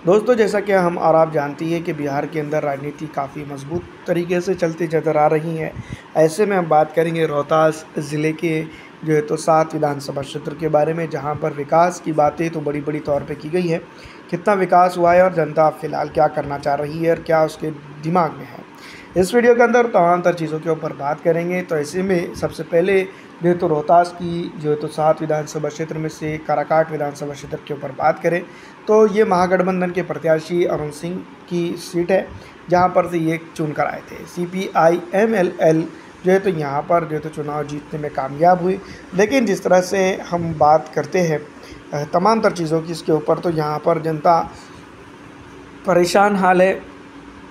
दोस्तों, जैसा कि हम और आप जानती हैं कि बिहार के अंदर राजनीति काफ़ी मजबूत तरीके से चलती नज़र आ रही है। ऐसे में हम बात करेंगे रोहतास ज़िले के जो है तो 7 विधानसभा क्षेत्र के बारे में, जहां पर विकास की बातें तो बड़ी-बड़ी तौर पे की गई है। कितना विकास हुआ है और जनता फ़िलहाल क्या करना चाह रही है और क्या उसके दिमाग में है। इस वीडियो के अंदर तमाम तर चीज़ों के ऊपर बात करेंगे। तो ऐसे में सबसे पहले जो है तो रोहतास की जो है तो 7 विधानसभा क्षेत्र में से काराकाट विधानसभा क्षेत्र के ऊपर बात करें तो ये महागठबंधन के प्रत्याशी अरुण सिंह की सीट है, जहां पर से ये चुन कर आए थे। CPI-MLL जो है तो यहाँ पर जो है तो चुनाव जीतने में कामयाब हुई। लेकिन जिस तरह से हम बात करते हैं तमाम तर चीज़ों की, इसके ऊपर तो यहाँ पर जनता परेशान हाल है।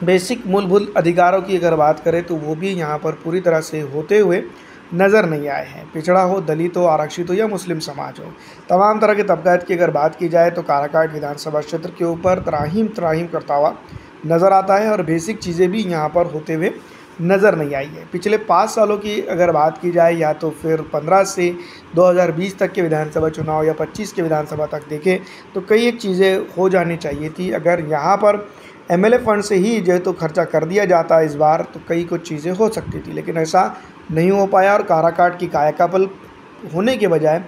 बेसिक मूलभूत अधिकारों की अगर बात करें तो वो भी यहाँ पर पूरी तरह से होते हुए नज़र नहीं आए हैं। पिछड़ा हो, दलित हो, आरक्षित हो या मुस्लिम समाज हो, तमाम तरह के तबकात की अगर बात की जाए तो काराकाट विधानसभा क्षेत्र के ऊपर त्राहिम त्राहिम करता हुआ नज़र आता है और बेसिक चीज़ें भी यहाँ पर होते हुए नज़र नहीं आई है। पिछले 5 सालों की अगर बात की जाए या तो फिर 15 से 2020 तक के विधानसभा चुनाव या 25 के विधानसभा तक देखें तो कई एक चीज़ें हो जानी चाहिए थी। अगर यहाँ पर MLA फंड से ही जो है तो खर्चा कर दिया जाता इस बार तो कई कुछ चीज़ें हो सकती थी, लेकिन ऐसा नहीं हो पाया और काराकाट की कायाकल्प होने के बजाय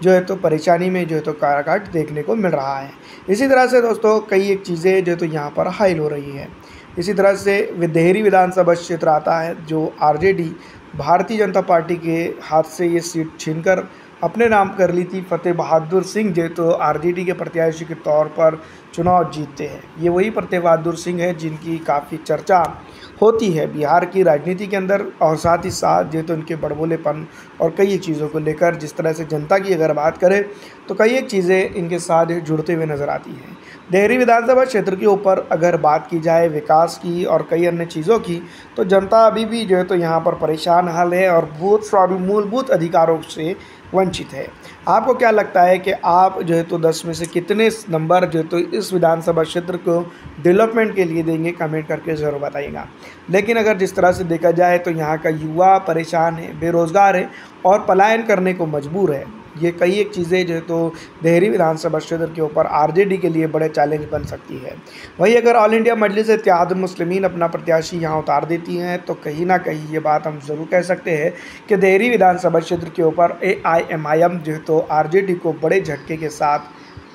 जो है तो परेशानी में जो है तो काराकाट देखने को मिल रहा है। इसी तरह से दोस्तों कई एक चीज़ें जो तो यहाँ पर हाइल हो रही है। इसी तरह से देहरी विधानसभा क्षेत्र आता है जो RJD भारतीय जनता पार्टी के हाथ से ये सीट छीनकर अपने नाम कर ली थी। फतेह बहादुर सिंह जो तो RJD के प्रत्याशी के तौर पर चुनाव जीतते हैं। ये वही फतेह बहादुर सिंह है जिनकी काफ़ी चर्चा होती है बिहार की राजनीति के अंदर, और साथ ही साथ जो तो इनके बड़बोलेपन और कई एक चीज़ों को लेकर जिस तरह से जनता की अगर बात करें तो कई एक चीज़ें इनके साथ जुड़ते हुए नज़र आती हैं। देहरी विधानसभा क्षेत्र के ऊपर अगर बात की जाए विकास की और कई अन्य चीज़ों की तो जनता अभी भी जो है तो यहाँ पर परेशान हाल है और बहुत सारी मूलभूत अधिकारों से वंचित है। आपको क्या लगता है कि आप जो है तो 10 में से कितने नंबर जो है तो इस विधानसभा क्षेत्र को डेवलपमेंट के लिए देंगे? कमेंट करके ज़रूर बताइएगा। लेकिन अगर जिस तरह से देखा जाए तो यहाँ का युवा परेशान है, बेरोज़गार है और पलायन करने को मजबूर है। ये कई एक चीज़ें जो है तो देहरी विधानसभा क्षेत्र के ऊपर RJD के लिए बड़े चैलेंज बन सकती है। वहीं अगर ऑल इंडिया मजलिस इत्तेहादुल मुस्लिमीन अपना प्रत्याशी यहाँ उतार देती हैं तो कहीं ना कहीं ये बात हम ज़रूर कह सकते हैं कि देहरी विधानसभा क्षेत्र के ऊपर AIMIM जो है तो RJD को बड़े झटके के साथ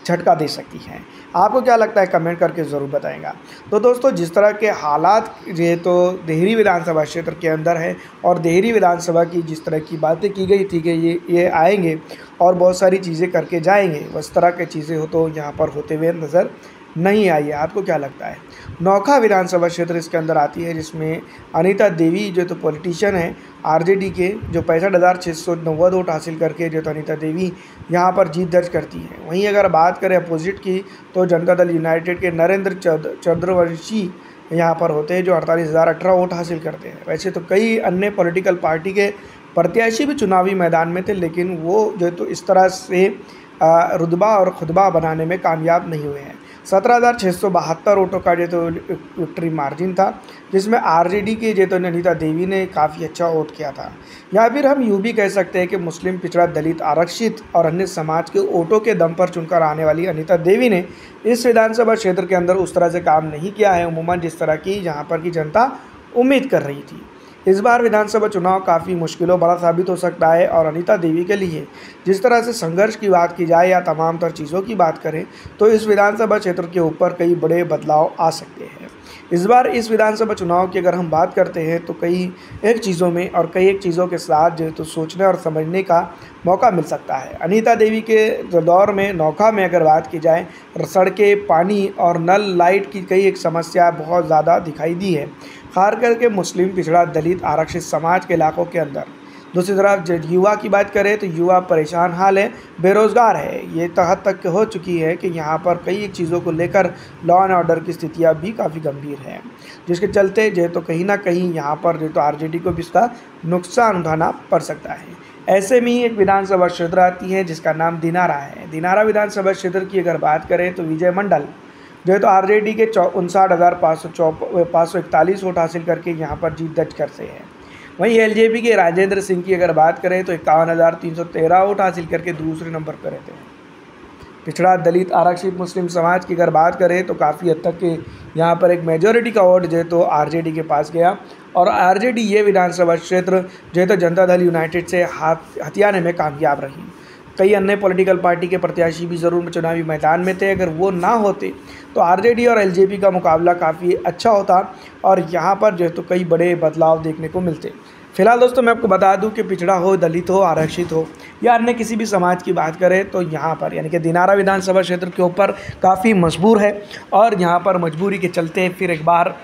झटका दे सकती हैं। आपको क्या लगता है? कमेंट करके ज़रूर बताएगा। तो दोस्तों, जिस तरह के हालात ये तो देहरी विधानसभा क्षेत्र के अंदर है और देहरी विधानसभा की जिस तरह की बातें की गई थी कि ये आएंगे और बहुत सारी चीज़ें करके जाएंगे, उस तरह की चीज़ें हो तो यहाँ पर होते हुए नज़र नहीं आई है। आपको क्या लगता है? नौखा विधानसभा क्षेत्र इसके अंदर आती है जिसमें अनीता देवी जो तो पॉलिटिशियन है RJD के, जो 65,690 वोट हासिल करके जो तो अनीता देवी यहाँ पर जीत दर्ज करती है। वहीं अगर बात करें अपोजिट की तो जनता दल यूनाइटेड के नरेंद्र चंद्रवंशी यहाँ पर होते हैं जो 48,018 वोट हासिल करते हैं। वैसे तो कई अन्य पॉलिटिकल पार्टी के प्रत्याशी भी चुनावी मैदान में थे, लेकिन वो जो तो इस तरह से रुतबा और खुतबा बनाने में कामयाब नहीं हुए हैं। 17,672 वोटों का जो तो विक्ट्री मार्जिन था, जिसमें RJD के जो तो अनीता देवी ने काफ़ी अच्छा वोट किया था। या फिर हम यूँ भी कह सकते हैं कि मुस्लिम, पिछड़ा, दलित, आरक्षित और अन्य समाज के वोटों के दम पर चुनकर आने वाली अनीता देवी ने इस विधानसभा क्षेत्र के अंदर उस तरह से काम नहीं किया है उमूमन जिस तरह की यहाँ पर की जनता उम्मीद कर रही थी। इस बार विधानसभा चुनाव काफ़ी मुश्किलों भरा साबित हो सकता है और अनीता देवी के लिए जिस तरह से संघर्ष की बात की जाए या तमाम तर चीज़ों की बात करें तो इस विधानसभा क्षेत्र के ऊपर कई बड़े बदलाव आ सकते हैं। इस बार इस विधानसभा चुनाव की अगर हम बात करते हैं तो कई एक चीज़ों में और कई एक चीज़ों के साथ जो है तो सोचने और समझने का मौका मिल सकता है। अनीता देवी के दौर में नौखा में अगर बात की जाए, सड़कें, पानी और नल लाइट की कई एक समस्या बहुत ज़्यादा दिखाई दी है, खास करके मुस्लिम, पिछड़ा, दलित, आरक्षित समाज के इलाकों के अंदर। दूसरी तरफ युवा की बात करें तो युवा परेशान हाल है, बेरोज़गार है। ये हद तक हो चुकी है कि यहाँ पर कई एक चीज़ों को लेकर लॉ एंड ऑर्डर की स्थितियाँ भी काफ़ी गंभीर हैं, जिसके चलते जो तो कहीं ना कहीं यहाँ पर जो तो RJD को भी इसका नुकसान उठाना पड़ सकता है। ऐसे में ही एक विधानसभा क्षेत्र आती है जिसका नाम दिनारा है। दिनारा विधानसभा क्षेत्र की अगर बात करें तो विजय मंडल जो है तो RJD के 59,541 वोट हासिल करके यहाँ पर जीत दर्ज करते हैं। वहीं LJP के राजेंद्र सिंह की अगर बात करें तो 51,313 वोट हासिल करके दूसरे नंबर पर रहते हैं। पिछड़ा, दलित, आरक्षित, मुस्लिम समाज की अगर बात करें तो काफ़ी हद तक के यहाँ पर एक मेजॉरिटी का वोट जो है तो आरजेडी के पास गया और आरजेडी ये विधानसभा क्षेत्र जो है तो जनता दल यूनाइटेड से हाथ हथियाने में कामयाब रही। कई अन्य पॉलिटिकल पार्टी के प्रत्याशी भी ज़रूर चुनावी मैदान में थे, अगर वो ना होते तो आरजेडी और एलजेपी का मुकाबला काफ़ी अच्छा होता और यहाँ पर जो है तो कई बड़े बदलाव देखने को मिलते। फिलहाल दोस्तों मैं आपको बता दूं कि पिछड़ा हो, दलित हो, आरक्षित हो या अन्य किसी भी समाज की बात करें तो यहाँ पर यानी कि दिनारा विधानसभा क्षेत्र के ऊपर काफ़ी मजबूर है और यहाँ पर मजबूरी के चलते फिर एक बार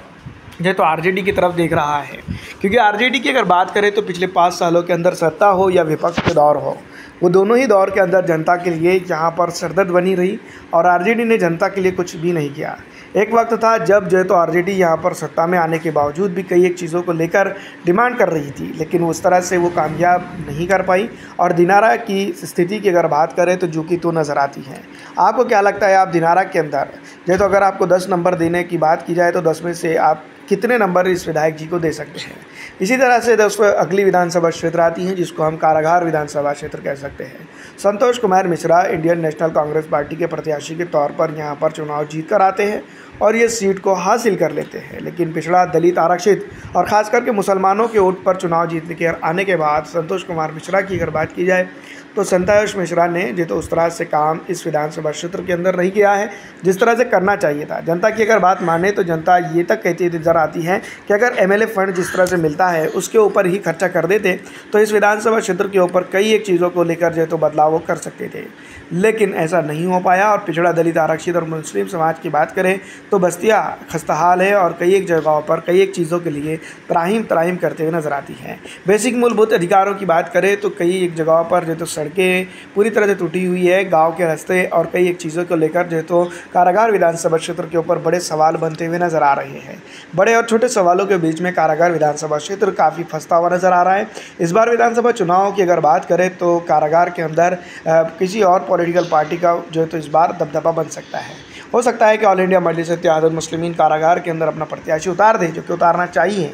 जो तो आरजेडी की तरफ देख रहा है, क्योंकि आरजेडी की अगर बात करें तो पिछले 5 सालों के अंदर सत्ता हो या विपक्ष के दौर हो, वो दोनों ही दौर के अंदर जनता के लिए यहाँ पर सरदर्द बनी रही और आरजेडी ने जनता के लिए कुछ भी नहीं किया। एक वक्त था जब जो है तो आरजेडी यहाँ पर सत्ता में आने के बावजूद भी कई एक चीज़ों को लेकर डिमांड कर रही थी, लेकिन उस तरह से वो कामयाब नहीं कर पाई और दिनारा की स्थिति की अगर बात करें तो जो कि तो नज़र आती है। आपको क्या लगता है, आप दिनारा के अंदर जो तो अगर आपको 10 नंबर देने की बात की जाए तो 10 में से आप कितने नंबर इस विधायक जी को दे सकते हैं? इसी तरह से दोस्तों अगली विधानसभा क्षेत्र आती है जिसको हम कारागार विधानसभा क्षेत्र कह सकते हैं। संतोष कुमार मिश्रा इंडियन नेशनल कांग्रेस पार्टी के प्रत्याशी के तौर पर यहाँ पर चुनाव जीत कर आते हैं और ये सीट को हासिल कर लेते हैं, लेकिन पिछड़ा, दलित, आरक्षित और ख़ास करके मुसलमानों के वोट पर चुनाव जीतने के आने के बाद संतोष कुमार मिश्रा की अगर बात की जाए तो संतोष मिश्रा ने जो तो उस तरह से काम इस विधानसभा क्षेत्र के अंदर नहीं किया है जिस तरह से करना चाहिए था। जनता की अगर बात माने तो जनता ये तक कहती नजर आती है कि अगर एमएलए फंड जिस तरह से मिलता है उसके ऊपर ही खर्चा कर देते तो इस विधानसभा क्षेत्र के ऊपर कई एक चीज़ों को लेकर जो तो बदलाव वो कर सकते थे, लेकिन ऐसा नहीं हो पाया। और पिछड़ा, दलित, आरक्षित और मुस्लिम समाज की बात करें तो बस्तियाँ खस्ताहाल है और कई एक जगहों पर कई एक चीज़ों के लिए त्राहिम करते हुए नजर आती हैं। बेसिक मूलभूत अधिकारों की बात करें तो कई एक जगहों पर जो तो सड़कें पूरी तरह से टूटी हुई है, गांव के रास्ते और कई एक चीज़ों को लेकर जो तो कारागार विधानसभा क्षेत्र के ऊपर बड़े सवाल बनते हुए नजर आ रहे हैं। बड़े और छोटे सवालों के बीच में कारागार विधानसभा क्षेत्र काफ़ी फंसता हुआ नजर आ रहा है। इस बार विधानसभा चुनाव की अगर बात करें तो कारागार के अंदर किसी और पॉलिटिकल पार्टी का जो है तो इस बार दबदबा बन सकता है। हो सकता है कि ऑल इंडिया मजलिस इत्तेहादुल मुस्लिमीन कारागार के अंदर अपना प्रत्याशी उतार दे, जो कि उतारना चाहिए,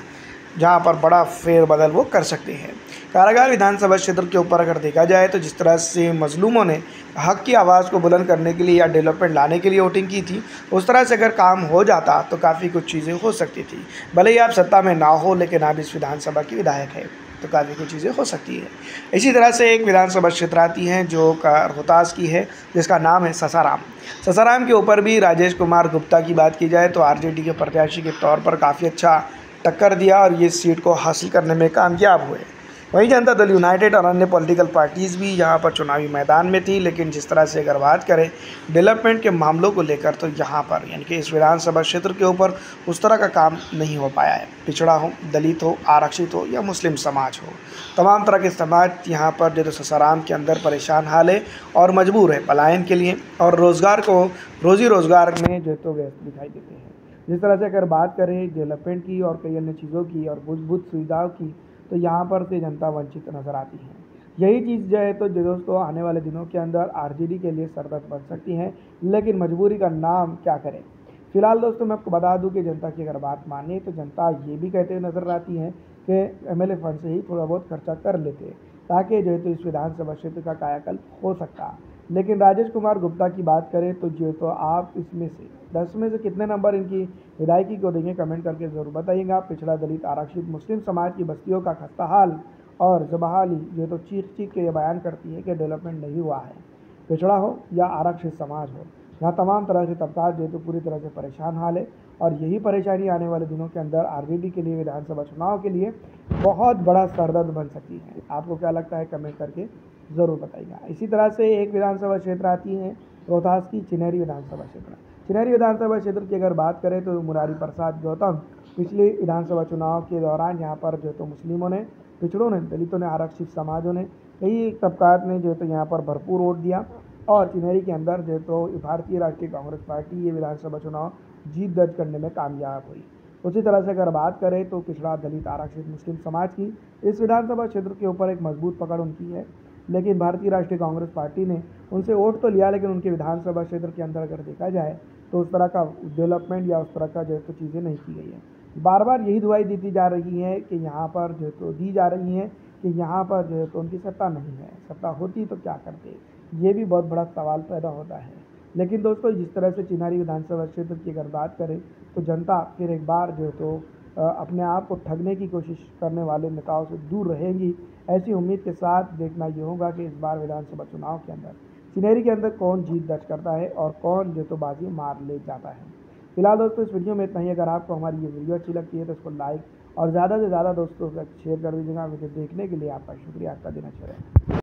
जहां पर बड़ा फेरबदल वो कर सकते हैं। कारागार विधानसभा क्षेत्र के ऊपर अगर देखा जाए तो जिस तरह से मजलूमों ने हक की आवाज़ को बुलंद करने के लिए या डेवलपमेंट लाने के लिए वोटिंग की थी, उस तरह से अगर काम हो जाता तो काफ़ी कुछ चीज़ें हो सकती थी। भले ही आप सत्ता में ना हो, लेकिन आप इस विधानसभा की विधायक है तो काफ़ी कुछ चीज़ें हो सकती है। इसी तरह से एक विधानसभा क्षेत्र आती है जो रोहतास की है, जिसका नाम है ससाराम। ससाराम के ऊपर भी राजेश कुमार गुप्ता की बात की जाए तो आरजेडी के प्रत्याशी के तौर पर काफ़ी अच्छा टक्कर दिया और ये सीट को हासिल करने में कामयाब हुए। वहीं जनता दल यूनाइटेड और अन्य पॉलिटिकल पार्टीज़ भी यहाँ पर चुनावी मैदान में थी, लेकिन जिस तरह से अगर बात करें डेवलपमेंट के मामलों को लेकर तो यहाँ पर यानी कि इस विधानसभा क्षेत्र के ऊपर उस तरह का काम नहीं हो पाया है। पिछड़ा हो, दलित हो, आरक्षित हो या मुस्लिम समाज हो, तमाम तरह के समाज यहाँ पर जो ससाराम के अंदर परेशान हाल है और मजबूर है पलायन के लिए और रोज़गार को रोज़ी रोज़गार में जो तो व्यस्त दिखाई देते हैं। जिस तरह से अगर बात करें डेवलपमेंट की और कई अन्य चीज़ों की और मूलभूत सुविधाओं की तो यहाँ पर से जनता वंचित नज़र आती है। यही चीज़ जो है तो दोस्तों आने वाले दिनों के अंदर आरजेडी के लिए सरदर्द बन सकती है, लेकिन मजबूरी का नाम क्या करें। फिलहाल दोस्तों मैं आपको बता दूं कि जनता की अगर बात माने तो जनता ये भी कहते हुए नजर आती है कि एमएलए फंड से ही थोड़ा बहुत खर्चा कर लेते ताकि जो है तो इस विधानसभा क्षेत्र का कायाकल्प हो सकता। लेकिन राजेश कुमार गुप्ता की बात करें तो जो तो आप इसमें से 10 में से कितने नंबर इनकी विधायकी को देंगे, कमेंट करके ज़रूर बताइएगा। पिछड़ा, दलित, आरक्षित, मुस्लिम समाज की बस्तियों का खस्ता हाल और जबहाली जो तो चीख के ये बयान करती है कि डेवलपमेंट नहीं हुआ है। पिछड़ा हो या आरक्षित समाज हो, यहाँ तमाम तरह के तबका जो तो पूरी तरह से परेशान हाल है और यही परेशानी आने वाले दिनों के अंदर आरजेडी के लिए विधानसभा चुनाव के लिए बहुत बड़ा सरदर्द बन सकती है। आपको क्या लगता है, कमेंट करके ज़रूर बताइएगा। इसी तरह से एक विधानसभा क्षेत्र आती है रोहतास की चिनहरी विधानसभा क्षेत्र। चिनहरी विधानसभा क्षेत्र की अगर बात करें तो मुरारी प्रसाद गौतम पिछले विधानसभा चुनाव के दौरान यहाँ पर जो तो मुस्लिमों ने, पिछड़ों ने, दलितों ने, आरक्षित समाजों ने, कई तबकात ने जो तो यहाँ पर भरपूर वोट दिया और चिनहरी के अंदर जो तो भारतीय राष्ट्रीय कांग्रेस पार्टी ये विधानसभा चुनाव जीत दर्ज करने में कामयाब हुई। उसी तरह से अगर बात करें तो पिछड़ा, दलित, आरक्षित, मुस्लिम समाज की इस विधानसभा क्षेत्र के ऊपर एक मजबूत पकड़ उनकी है, लेकिन भारतीय राष्ट्रीय कांग्रेस पार्टी ने उनसे वोट तो लिया, लेकिन उनके विधानसभा क्षेत्र के अंदर अगर देखा जाए तो उस तरह का डेवलपमेंट या उस तरह का जो तो चीज़ें नहीं की गई हैं। बार बार यही दुआई दी जा रही है कि यहाँ पर जो तो दी जा रही हैं कि यहाँ पर जो है तो उनकी सत्ता नहीं है, सत्ता होती तो क्या करते, ये भी बहुत बड़ा सवाल पैदा होता है। लेकिन दोस्तों, जिस तरह से चिन्हारी विधानसभा क्षेत्र की अगर बात करें तो जनता फिर एक बार जो है तो अपने आप को ठगने की कोशिश करने वाले नेताओं से दूर रहेंगी। ऐसी उम्मीद के साथ देखना ये होगा कि इस बार विधानसभा चुनाव के अंदर चिन्हेरी के अंदर कौन जीत दर्ज करता है और कौन जो तो बाजी मार ले जाता है। फिलहाल दोस्तों, इस वीडियो में इतना ही। अगर आपको हमारी ये वीडियो अच्छी लगती है तो इसको लाइक और ज़्यादा से ज़्यादा दोस्तों तक शेयर कर दीजिएगा। वीडियो देखने के लिए आपका शुक्रिया। आपका दिन अच्छा रहे।